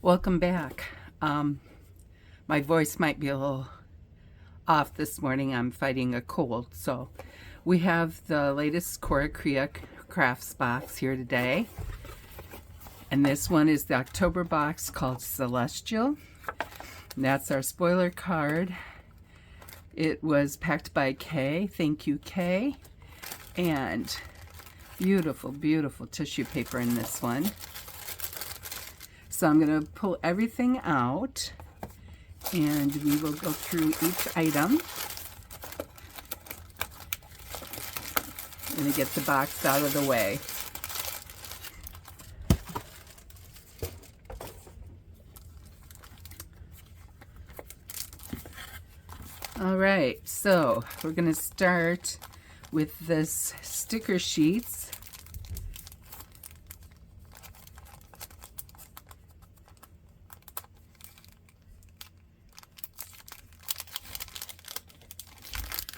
Welcome back. My voice might be a little off this morning. I'm fighting a cold. So we have the latest Coracrea crafts box here today. And this one is the October box called Celestial. And that's our spoiler card. It was packed by Kay. Thank you, Kay. And beautiful, beautiful tissue paper in this one. So I'm going to pull everything out and we will go through each item. I'm going to get the box out of the way. All right, so we're going to start with this sticker sheets.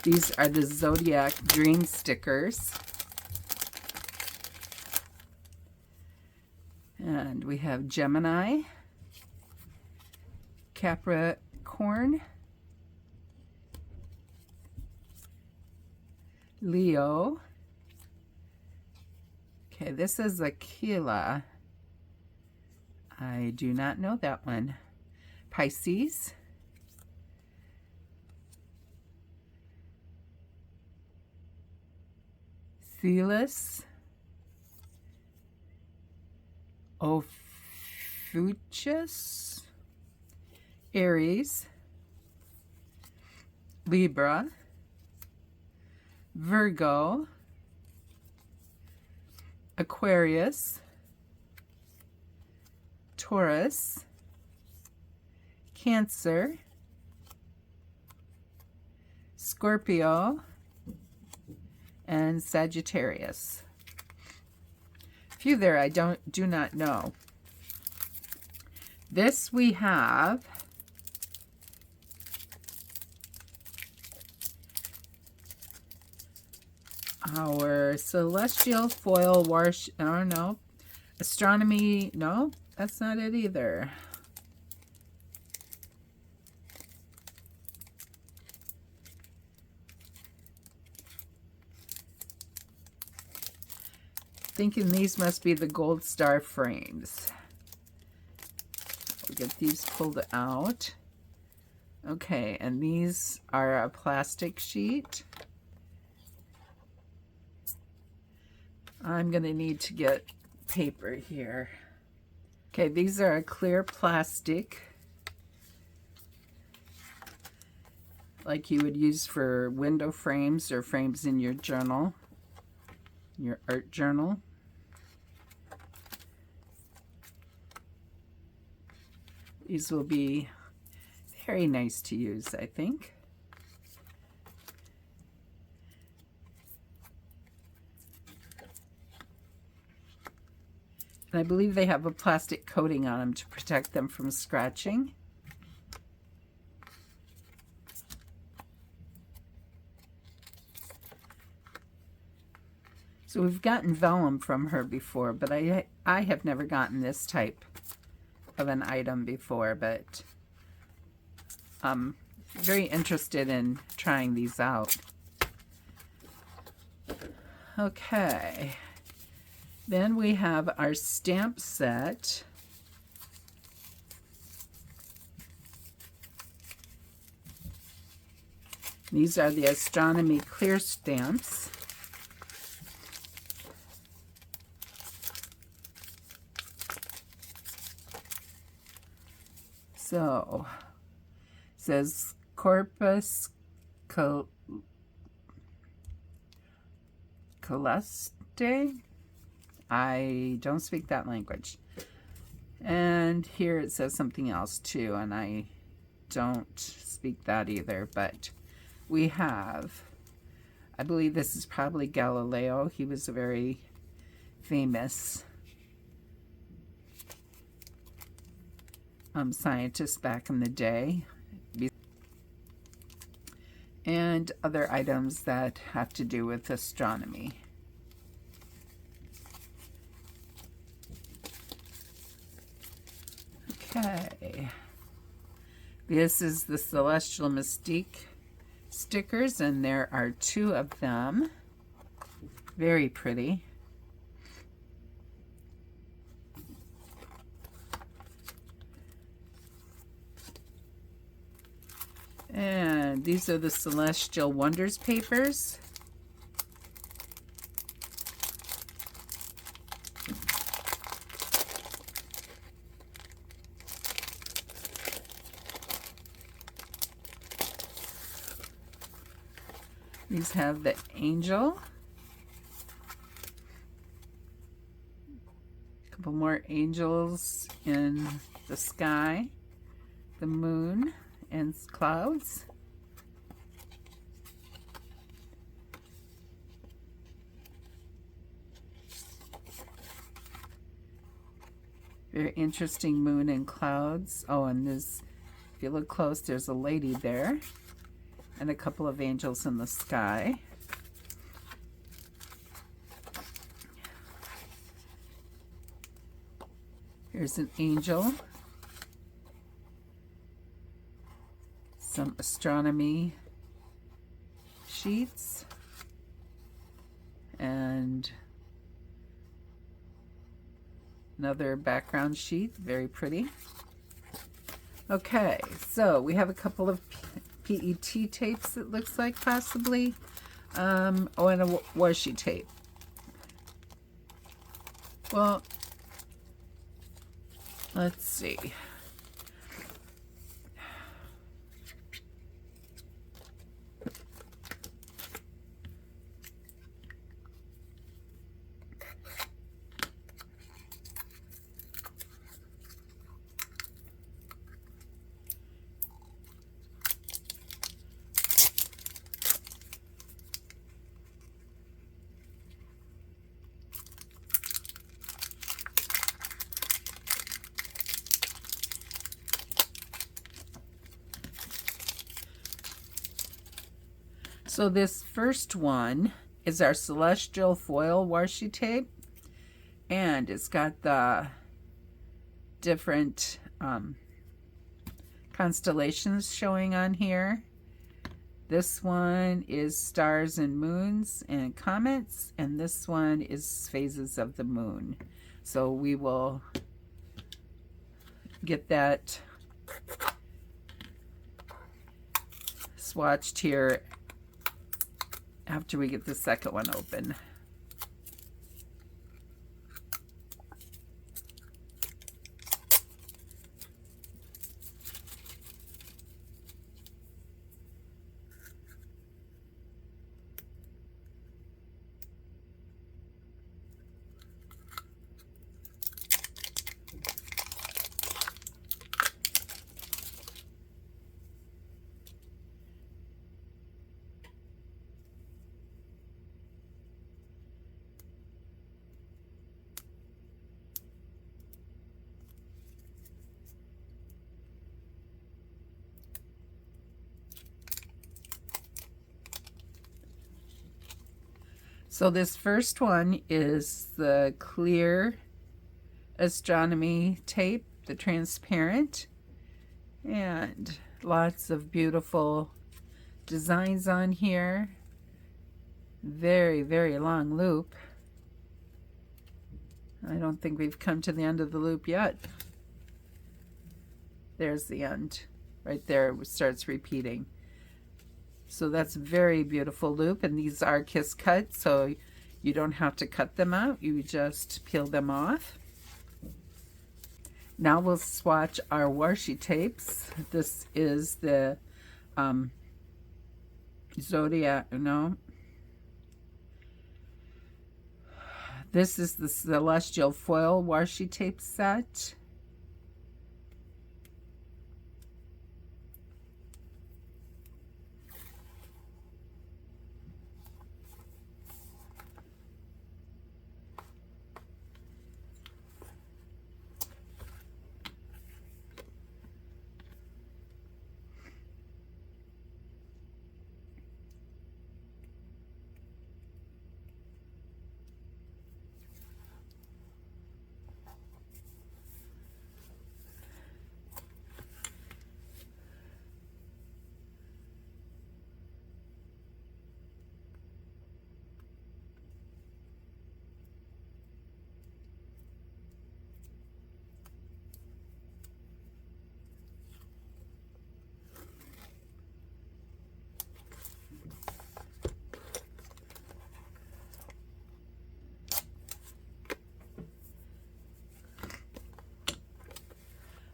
These are the Zodiac Dream stickers. And we have Gemini, Capricorn, Leo. Okay, this is Aquila. I do not know that one. Pisces. Thelis, Ophiuchus, Aries, Libra, Virgo, Aquarius, Taurus, Cancer, Scorpio, and Sagittarius. A few there I do not know. This we have our Celestial Foil Wash, or no, Astronomy, no, that's not it either. Thinking these must be the gold star frames. We'll get these pulled out. Okay, and these are a plastic sheet. I'm going to need to get paper here. Okay, these are a clear plastic, like you would use for window frames or frames in your journal, your art journal. These will be very nice to use, I think. And I believe they have a plastic coating on them to protect them from scratching. So we've gotten vellum from her before, but I have never gotten this type of an item before, but I'm very interested in trying these out. Okay, then we have our stamp set. These are the Astronomy Clear stamps. So, it says Corpus Celeste. I don't speak that language. And here it says something else too, and I don't speak that either. But we have, I believe this is probably Galileo. He was a very famous scientist back in the day, and other items that have to do with astronomy. Okay. This is the Celestial Mystique stickers, and there are 2 of them. Very pretty. And these are the Celestial Wonders papers. These have the angel. A couple more angels in the sky, the moon, and clouds. Very interesting moon and clouds. Oh, and this, if you look close, there's a lady there and a couple of angels in the sky. Here's an angel. Some astronomy sheets. And another background sheet, very pretty. Okay, so we have a couple of PET tapes, it looks like, possibly. Oh, and a washi tape. Well, let's see. So this first one is our Celestial Foil Washi Tape, and it's got the different constellations showing on here. This one is stars and moons and comets, and this one is phases of the moon. So we will get that swatched here after we get the second one open. So this first one is the clear astronomy tape, the transparent, and lots of beautiful designs on here. Very, very long loop. I don't think we've come to the end of the loop yet. There's the end. Right there, it starts repeating. So that's a very beautiful loop, and these are kiss cut, so you don't have to cut them out, you just peel them off. Now we'll swatch our washi tapes. This is the Zodiac, no. This is the Celestial Foil Washi Tape set.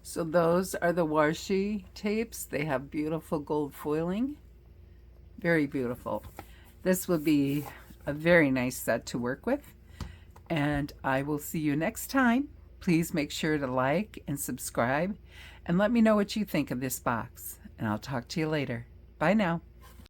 So those are the washi tapes. They have beautiful gold foiling. Very beautiful. This will be a very nice set to work with. And I will see you next time. Please make sure to like and subscribe and let me know what you think of this box. And I'll talk to you later. Bye now.